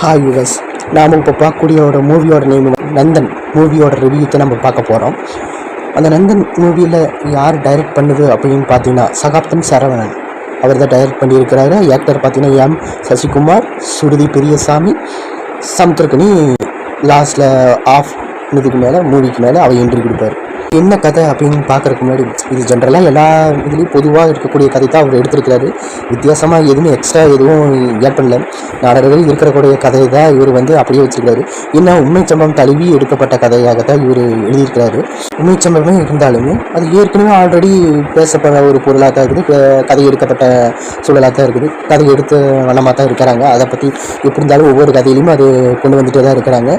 Hi viewers, நாம் இப்போ பார்க்கக்கூடிய ஒரு மூவியோட நேம் நந்தன். மூவியோட ரிவ்யூத்தை நம்ம பார்க்க போகிறோம். அந்த நந்தன் மூவியில் யார் டைரக்ட் பண்ணுது அப்படின்னு பார்த்தீங்கன்னா சகாப்தன் சரவணன் அவர் தான் டைரக்ட் பண்ணியிருக்கிறாரு. ஆக்டர் பார்த்தீங்கன்னா எம் சசிகுமார், சுருதி பெரியசாமி, சமுத்திரக்கனி லாஸ்ட்டில் ஆஃப் இதுக்கு மேலே மூவிக்கு மேலே அவர் என்ட்ரி கொடுப்பார். என்ன கதை அப்படின்னு பார்க்குறதுக்கு முன்னாடி இது ஜென்ரலாக எல்லா இதுலேயும் பொதுவாக இருக்கக்கூடிய கதை தான் அவர் எடுத்திருக்கிறாரு. வித்தியாசமாக எதுவும் எக்ஸ்ட்ரா எதுவும் ஏட் பண்ணல. நாடகங்கள் இருக்கக்கூடிய கதையை தான் இவர் அப்படியே வச்சுருக்காரு. இன்னும் உண்மை சம்பவம் தழுவி எடுக்கப்பட்ட கதையாக தான் இவர் எழுதியிருக்கிறாரு. உண்மை சம்பவமே இருந்தாலுமே அது ஏற்கனவே ஆல்ரெடி பேசப்பட ஒரு பொருளாக தான் இருக்குது. கதை எடுக்கப்பட்ட சூழலாக தான் இருக்குது. கதை எடுத்த வண்ணமாக தான் இருக்கிறாங்க. அதை பற்றி எப்படி இருந்தாலும் ஒவ்வொரு கதையிலையும் அது கொண்டு வந்துகிட்டே தான் இருக்கிறாங்க.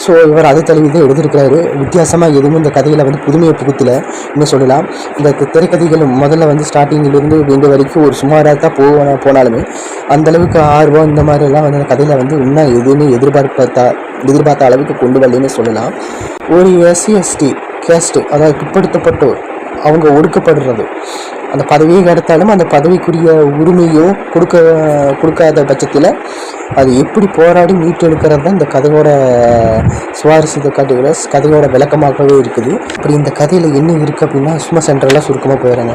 ஸோ இவர் அதை தழுவி தான் எழுதியிருக்கிறாரு. வித்தியாசமாக எதுவும் இந்த கதையில் புதுமையை புகுத்தில் இன்னும் சொல்லலாம். இந்த திரைக்கதைகள் முதல்ல ஸ்டார்டிங்கிலிருந்து இந்த வரைக்கும் ஒரு சுமாராக தான் போனாலுமே அந்தளவுக்கு ஆர்வம் இந்த மாதிரிலாம் அந்த கதையில் இன்னும் எதுவுமே எதிர்பார்த்த அளவுக்கு கொண்டு வரலன்னு சொல்லலாம். ஒரு SC/ST கேஸ்ட்டு, அதாவது பிற்படுத்தப்பட்டோர், அவங்க ஒடுக்கப்படுறது, அந்த பதவியை கிடைத்தாலும் அந்த பதவிக்குரிய உரிமையும் கொடுக்காத பட்சத்தில் அது எப்படி போராடி மீட்டெடுக்கிறது தான் இந்த கதையோட சுவாரஸ்யத்தை காட்டுகிற கதையோட விளக்கமாகவே இருக்குது. அப்படி இந்த கதையில் என்ன இருக்குது அப்படின்னா சும்மா சென்ட்ரலாக சுருக்கமாக போயிடுறாங்க.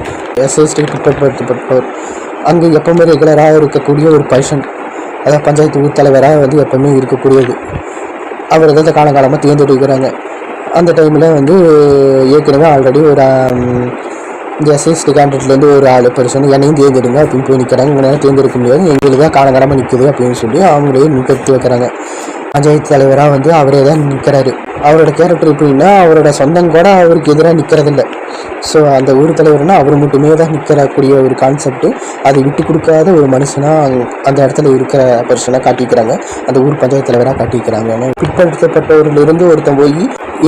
SC/ST பிற்படுத்தப்பட்டோர் அங்கே எப்போவுமே ரெகுலராக இருக்கக்கூடிய ஒரு பர்சன், அதாவது பஞ்சாயத்து ஊர் தலைவராக எப்போவுமே இருக்கக்கூடியது. அவர் தான் காலகாலமாக தேர்ந்தெடுக்கிறாங்க. அந்த டைமில் ஏற்கனவே ஆல்ரெடி ஒரு இந்த SC/ST கேண்டிடேட்லேருந்து ஒரு ஆள் பர்சன் என்னையும் தேர்ந்தெடுங்க அப்படின்னு போய் நிற்கிறாங்க. உங்களால் தேர்ந்தெடுக்க முடியாது, எங்களுக்கு தான் காலகாலமாக நிற்குது அப்படின்னு சொல்லி அவங்களே நிற்கத்து வைக்கிறாங்க. பஞ்சாயத்து தலைவராக அவரே தான் நிற்கிறாரு. அவரோட கேரக்டர் எப்படின்னா அவரோட சொந்தம் கூட அவருக்கு எதிராக நிற்கிறதில்ல. ஸோ அந்த ஊர் தலைவர்னா அவர் மட்டுமே தான் நிற்கக்கூடிய ஒரு கான்செப்ட். அதை விட்டு கொடுக்காத ஒரு மனுஷனாக அந்த இடத்துல இருக்கிற பர்சனாக காட்டிக்கிறாங்க. அந்த ஊர் பஞ்சாயத்து தலைவராக காட்டிக்கிறாங்க. பிற்படுத்தப்பட்டவர்களிருந்து ஒருத்தன் போய்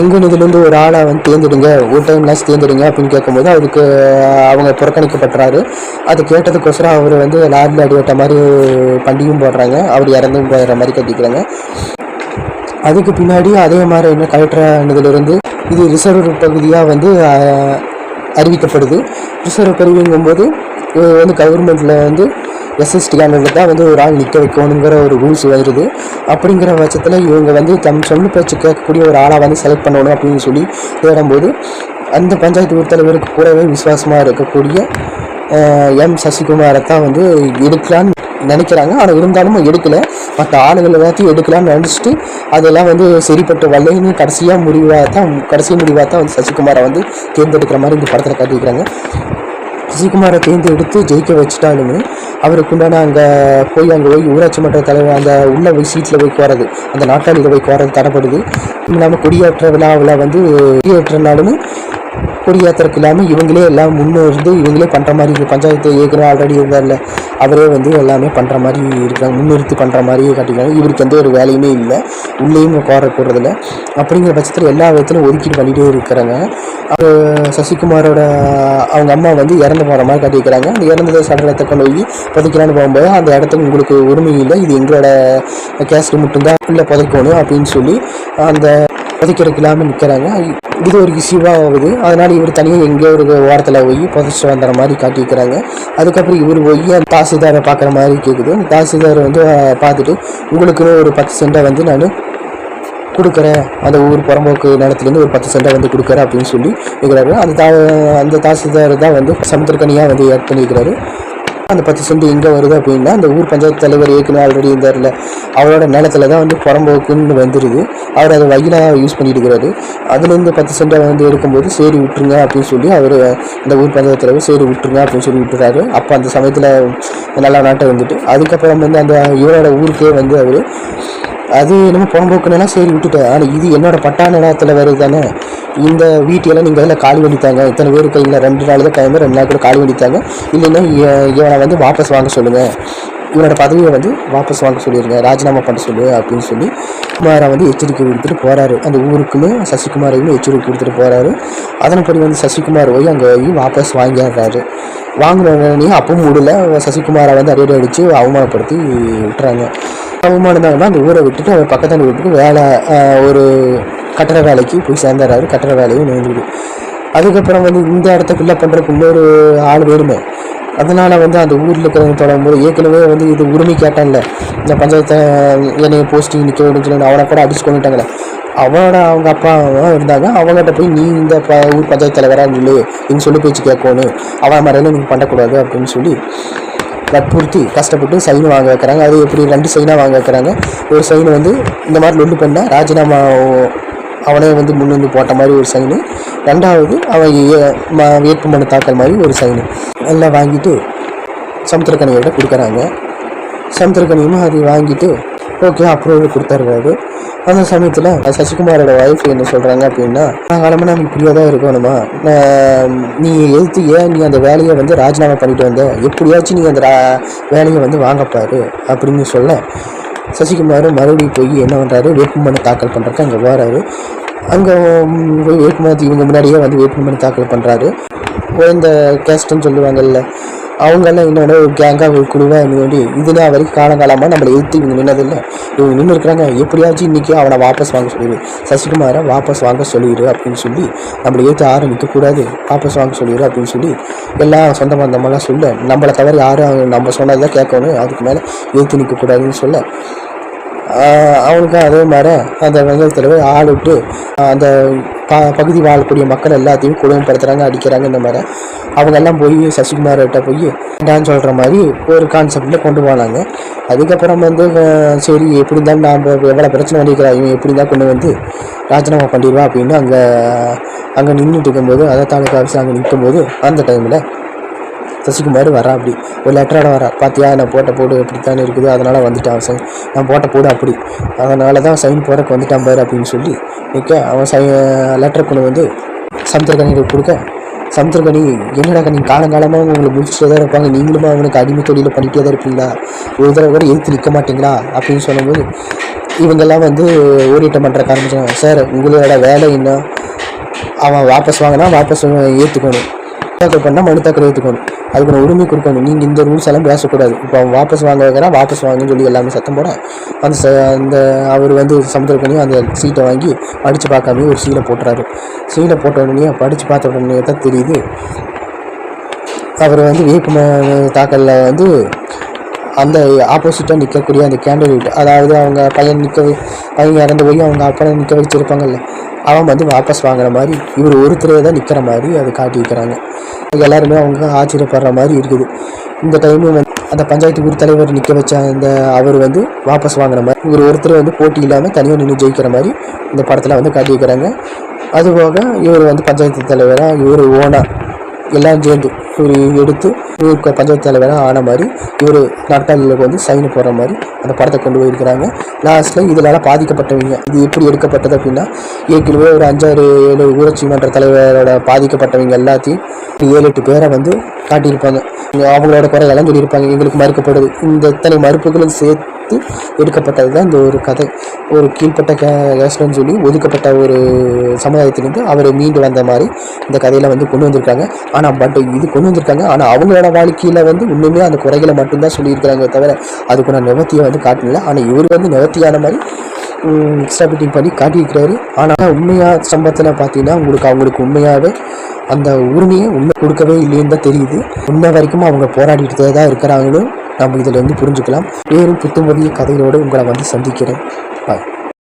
எங்கள் இதுலேருந்து ஒரு ஆளை தேர்ந்தெடுங்க, ஒரு டைம்லாம் தேர்ந்தெடுங்க அப்படின்னு கேட்கும்போது அதுக்கு அவங்க புறக்கணிக்கப்பட்டுறாரு. அது கேட்டதுக்கோசரம் அவர் லாரியில் அடிவட்ட மாதிரி பண்டிகையும் போடுறாங்க. அவர் இறந்தும் போயிடுற மாதிரி கட்டிக்கிறாங்க. அதுக்கு பின்னாடி அதே மாதிரி என்ன கலெக்டரானதுலேருந்து இது ரிசர்வ் பகுதியாக அறிவிக்கப்படுது. ரிசர்வ் பகுதிங்கும்போது கவர்மெண்ட்டில் SC/ST கேண்டிடேட் தான் ஒரு ஆள் நிற்க வைக்கணுங்கிற ஒரு ரூல்ஸ் வருது. அப்படிங்கிற பட்சத்தில் இவங்க தம் சொல்லு பேச்சு கேட்கக்கூடிய ஒரு ஆளாக செலக்ட் பண்ணணும் அப்படின்னு சொல்லி தேடும்போது அந்த பஞ்சாயத்து ஊர் தலைவருக்கு கூடவே விசுவாசமாக இருக்கக்கூடிய எம் சசிகுமாரை தான் எடுக்கலான்னு நினைக்கிறாங்க. ஆனால் இருந்தாலும் எடுக்கலை. மற்ற ஆளுகள் எல்லாத்தையும் எடுக்கலான்னு நினச்சிட்டு அதெல்லாம் சரிப்பட்டு வரலைன்னு கடைசி முடிவாக தான் சசிகுமாரை தேர்ந்தெடுக்கிற மாதிரி இந்த படத்தில் காட்டிக்கிறாங்க. சசிகுமாரை தேர்ந்தெடுத்து ஜெயிக்க வச்சுட்டாலுமே அவருக்கு உண்டான அங்கே போய் ஊராட்சி மன்ற தலைவர் அந்த உள்ள சீட்டில் போய் போகிறது, அந்த நாட்டாளியில் போய் போகிறது தடைப்படுது. இல்லாமல் கொடியேற்ற விழாவில் கொடியேற்றனாலுமே கொடியேற்றக்கு இல்லாமல் இவங்களே எல்லாம் முன்னிருந்து இவங்களே பண்ணுற மாதிரி பஞ்சாயத்து ஏற்கனவே ஆல்ரெடி இருந்தார்ல அவரே எல்லாமே பண்ணுற மாதிரி இருக்காங்க. முன்னிறுத்தி பண்ணுற மாதிரியே காட்டிக்கிறாங்க. இவருக்கு எந்த ஒரு வேலையுமே இல்லை, உள்ளேயும் போடுறதில்ல. அப்படிங்கிற பட்சத்தில் எல்லா விதத்திலும் ஒதுக்கீடு பண்ணிகிட்டே இருக்கிறாங்க. அவர் சசிகுமாரோட அவங்க அம்மா இறந்து போகிற மாதிரி காட்டிக்கிறாங்க. அந்த இறந்ததை சடலத்தை கொண்டு போய் புதைக்கலான்னு போகும்போது அந்த இடத்துக்கு உங்களுக்கு உரிமை இல்லை, இது எங்களோட கேஸ்ட் மட்டும்தான் இல்லை புதைக்கணும் அப்படின்னு சொல்லி அந்த புதைக்கிறதுக்கு இல்லாமல் நிற்கிறாங்க. இது ஒரு இஷ்யூவாக ஆகுது. அதனால் இவர் தனியாக எங்கேயோ ஒரு ஓரத்தில் போய் புதைச்சிட்டு வந்துற மாதிரி காட்டிக்கிறாங்க. அதுக்கப்புறம் இவர் போய் அந்த தாசில்தாரை பார்க்குற மாதிரி கேட்குது. அந்த தாசில்தார் பார்த்துட்டு உங்களுக்குன்னு ஒரு 10 சென்ட்டை நான் கொடுக்குறேன், அந்த ஊர் புறம்போக்கு நிலத்துலேருந்து ஒரு 10 சென்ட்டை கொடுக்குறேன் அப்படின்னு சொல்லி இருக்கிறாரு. அந்த தாசில்தார் தான் சமுத்திரக்கனியாக ஆட் பண்ணியிருக்கிறாரு. அந்த 10 சென்ட் எங்கே வருது அப்படின்னா அந்த ஊர் பஞ்சாயத்து தலைவர் ஏற்கனவே ஆல்ரெடி இருந்தார்ல அவரோட நிலத்தில் தான் புறம்போக்குன்னு வந்துடுது. அவர் அதை வகையிலாக யூஸ் பண்ணிட்டு இருக்கிறாரு. அதுலேருந்து 10 சென்ட்டை எடுக்கும்போது சரி விட்டுருங்க அப்படின்னு சொல்லி அவர் இந்த ஊர் பஞ்சாயத்து தலைவர் சரி விட்டுருங்க அப்படின்னு சொல்லி விட்டுறாரு. அப்போ அந்த சமயத்தில் நல்லா நாட்டை அதுக்கப்புறம் அந்த இவரோட ஊருக்கே அவர் அது நம்ம புறம்போக்குன்னா சரி விட்டுட்டேன். ஆனால் இது என்னோட பட்டா நிலத்தில் வருது தானே, இந்த வீட்டையெல்லாம் நீங்கள் எல்லாம் காலி பண்ணித்தாங்க, இத்தனை பேருக்கு இல்லை 2 நாள் தான் டைம், 2 நாள் கூட காலி பண்ணித்தாங்க, இல்லைன்னா இவனை வாபஸ் வாங்க சொல்லுங்கள், இவனோட பதவியை வாபஸ் வாங்க சொல்லிடுங்க, ராஜினாமா பண்ண சொல்லு அப்படின்னு சொல்லி குமாரை எச்சரிக்கை கொடுத்துட்டு போகிறாரு. அந்த ஊருக்குமே சசிகுமாரையுமே எச்சரிக்கை கொடுத்துட்டு போகிறாரு. அதன்படி சசிகுமார் போய் அங்கே வாபஸ் வாங்கிடுறாரு. வாங்கினோடனே அப்பவும் முடியல, சசிகுமாரை அடிக்கடி அடித்து அவமானப்படுத்தி விட்டுறாங்க. அவமானம் தான் அந்த ஊரை விட்டுட்டு அவர் பக்கத்தான வீட்டுக்கு வேலை ஒரு கட்டட வேலைக்கு போய் சேர்ந்துடுறாரு. கட்டட வேலையும் நேர்ந்துடுது. அதுக்கப்புறம் இந்த இடத்த ஃபில்லப் பண்ணுறதுக்கு இன்னொரு ஆள் வேணுமே. அதனால் வந்து அந்த ஊரில் இருக்கிறவங்க தொடங்கும்போது ஏற்கனவே வந்து இது உரிமை கேட்டான்ல, இந்த பஞ்சாயத்தை என்னைய போஸ்டிங் நிற்க விடுன்னு சொல்லி அவனை கூட அடிச்சு கொண்டுட்டாங்களே, அவங்க அப்பா இருந்தாங்க. அவங்ககிட்ட போய் நீ இந்த ஊர் பஞ்சாயத்து தலைவராக இல்லை நீங்கள் சொல்லி பேச்சு கேட்கணும், அவன் மாதிரிலாம் நீங்கள் பண்ணக்கூடாது அப்படின்னு சொல்லி வற்புறுத்தி கஷ்டப்பட்டு சைன் வாங்க வைக்கிறாங்க. அது எப்படி 2 சைனாக வாங்க வைக்கிறாங்க. ஒரு சைன் வந்து இந்த மாதிரி லொல்லு பண்ணால் ராஜினாமா அவனே வந்து முன்னிருந்து போட்ட மாதிரி ஒரு சைனு, 2வது அவன் வேட்புமனு தாக்கல் மாதிரி ஒரு சைனு எல்லாம் வாங்கிட்டு சமுத்திரக்கனியோட கொடுக்குறாங்க. சமுத்திரக்கனியும் அதை வாங்கிட்டு ஓகே அப்ரூவல் கொடுத்துருக்காரு. அந்த சமயத்தில் சசிகுமாரோட ஒய்ஃப் என்ன சொல்கிறாங்க அப்படின்னா, காலமாக நம்ம இப்படியே தான் இருக்கணுமா, நீ எதிர்த்து ஏன் நீ அந்த வேலையை வந்து ராஜினாமா பண்ணிட்டு வந்த, எப்படியாச்சும் நீ அந்த வேலையை வந்து வாங்கப்பாரு அப்படின்னு சொல்ல, சசிகுமார் மறுபடியும் போய் என்ன பண்ணுறாரு, வேட்புமனு தாக்கல் பண்ணுறதுக்கு அங்கே வராரு. அங்கே வேட்புமனு இவங்க முன்னாடியே வந்து வேட்புமனு தாக்கல் பண்ணுறாரு. இந்த கேஸ்ட்டுன்னு சொல்லுவாங்கல்ல, அவங்கெல்லாம் என்னோட ஒரு கேங்காக ஒரு குழுவாக வேண்டி இதுனா வரைக்கும் காலங்காலமாக நம்மளை எதிர்த்து இவங்க நின்னதில்லை, இவங்க நின்று இருக்கிறாங்க, எப்படியாச்சும் இன்றைக்கி அவனை வாபஸ் வாங்க சொல்லிடு, சசிகுமாரை வாபஸ் வாங்க சொல்லிடு அப்படின்னு சொல்லி, நம்மளை எதிர்த்து யாரும் நிற்கக்கூடாது, வாபஸ் வாங்க சொல்லிடு அப்படின்னு சொல்லி எல்லாம் சொந்த பந்தமெல்லாம் சொல்ல, நம்மளை தவிர யாரும் நம்ம சொன்னதான் கேட்கணும், அதுக்கு மேலே எதிர்த்து நிற்கக்கூடாதுன்னு சொல்ல, அவனுக்கு அதே மாதிரி அந்த வெங்கலத்தில் போய் ஆள் விட்டு அந்த பகுதி வாழக்கூடிய மக்கள் எல்லாத்தையும் குடும்பப்படுத்துகிறாங்க, அடிக்கிறாங்க. இந்த மாதிரி அவங்கெல்லாம் போய் சசிகுமார்கிட்ட போய் டான்ஸ் சொல்கிற மாதிரி ஒரு கான்செப்டில் கொண்டு போனாங்க. அதுக்கப்புறம் வந்து சரி எப்படி இருந்தாலும் நாம் எவ்வளோ பிரச்சனை பண்ணிக்கிறோம், இவன் எப்படி இருந்தால் கொண்டு வந்து ராஜினாமா பண்ணிடுவா அப்படின்னு அங்கே நின்றுட்டு இருக்கும்போது, அதை தாலுக்கா ஆஃபீஸ் அங்கே நிற்கும்போது அந்த டைமில் சசிகுமார் வரா. அப்படி ஒரு லெட்டரோட வரா, பார்த்தியா நான் போட்ட போடு எப்படித்தானே இருக்குது, அதனால் வந்துட்டான் சைன், நான் போட்ட போடு அப்படி, அதனால தான் சைன் போகிறக்கு வந்துட்டான் பாரு அப்படின்னு சொல்லி நிற்க, அவன் லெட்டரை கொண்டு வந்து சமுத்திரக்கனிக்கு கொடுக்க, சமுத்திரக்கனி என்னடா கனி காலங்காலமாக உங்களை முடிச்சுட்டே தான் இருப்பாங்க, நீங்களும் அவனுக்கு அடிமை தொழில் பண்ணிகிட்டே தான் இருப்பீங்களா, ஒரு தடவை கூட எதிர்த்து நிற்க மாட்டீங்களா அப்படின்னு சொல்லும்போது இவங்கெல்லாம் வந்து ஓடிட்டம் பண்ணுற ஆரம்பிச்சாங்க. சார் உங்களோட வேலை என்ன, அவன் வாபஸ் வாங்கினா வாபஸ் ஏற்றுக்கணும், தாக்கல் பண்ணால் மனு தாக்கல் ஏற்றுக்கணும், அதுக்கு நான் உரிமை கொடுக்கணும், நீங்கள் இந்த ரூல்ஸ் எல்லாம் பேசக்கூடாது, இப்போ அவன் வாபஸ் வாங்க வைக்கிறான் வாபஸ் வாங்கன்னு சொல்லி எல்லாமே சத்தம் போட, அந்த அவர் வந்து சமுத்திரக்கனி அந்த சீட்டை வாங்கி படித்து பார்க்காம ஒரு சீலை போட்டுறாரு. சீலை போட்ட உடனே படித்து பார்த்த உடனே தான் தெரியுது அவர் வந்து வேட்புமனு தாக்கலில் வந்து அந்த ஆப்போசிட்டாக நிற்கக்கூடிய அந்த கேண்டிடேட், அதாவது அவங்க பையன் இறந்து போய் அவங்க அப்பனை நிற்க வச்சுருப்பாங்கல்ல, அவன் வந்து வாபஸ் வாங்குற மாதிரி இவர் ஒருத்தரே தான் நிற்கிற மாதிரி அது காட்டியிருக்கிறாங்க. எல்லாருமே அவங்க ஆச்சரியப்படுற மாதிரி இருக்குது. இந்த டைமு வந்து அந்த பஞ்சாயத்து ஊர் தலைவர் நிற்க வச்ச அந்த அவர் வந்து வாபஸ் வாங்குற மாதிரி, இவர் ஒருத்தர் வந்து போட்டி இல்லாமல் தனியாக நின்று ஜெயிக்கிற மாதிரி இந்த படத்தில் வந்து காட்டியிருக்கிறாங்க. அதுபோக இவர் வந்து பஞ்சாயத்து தலைவராக இவர் ஓனாக எல்லாம் சேர்ந்து இவர் எடுத்து இவருக்கு பஞ்சாயத்து தலைவராக ஆன மாதிரி இவர் நாற்காலியில் வந்து சைன் போடுற மாதிரி அந்த படத்தை கொண்டு போயிருக்கிறாங்க. லாஸ்ட்டில் இதனால் பாதிக்கப்பட்டவங்க இது எப்படி எடுக்கப்பட்டது அப்படின்னா, ஏற்கனவே ஒரு 5-6-7 ஊராட்சி மன்ற தலைவரோட பாதிக்கப்பட்டவங்க எல்லாத்தையும் 7-8 பேரை வந்து காட்டியிருப்பாங்க. அவங்களோட குறையெல்லாம் சொல்லியிருப்பாங்க, எங்களுக்கு மறுக்கப்படுது, இந்த இத்தனை மறுப்புகளும் சேர்த்து எடுக்கப்பட்டது தான் இந்த ஒரு கதை. ஒரு கீழ்பட்ட கேஸ்ட்னு சொல்லி ஒதுக்கப்பட்ட ஒரு சமுதாயத்திலிருந்து அவர் மீண்டு வந்த மாதிரி இந்த கதையில் வந்து கொண்டு வந்திருக்காங்க. ஆனால் இது கொண்டு வந்திருக்காங்க, ஆனால் அவங்களோட வாழ்க்கையில் வந்து இன்னுமே அந்த குறைகளை மட்டும்தான் சொல்லியிருக்கிறாங்க தவிர அதுக்கு நான் நிவர்த்தியை வந்து காட்டல. ஆனால் இவர் வந்து நிவர்த்தியான மாதிரி எக்ஸ்ட்ராபிட்டிங் பண்ணி காட்டியிருக்கிறாரு. ஆனால் உண்மையாக சம்பவத்தில் பார்த்தீங்கன்னா அவங்களுக்கு உண்மையாகவே அந்த உரிமையை உண்மை கொடுக்கவே இல்லைன்னு தான் தெரியுது. உண்மை வரைக்கும் அவங்க போராடிட்டு தான் இருக்கிறாங்கன்னு நம்ம இதில் வந்து புரிஞ்சுக்கலாம். வேறும் புத்தம்பதிய கதைகளோடு உங்களை வந்து சந்திக்கிறேன். பாய்.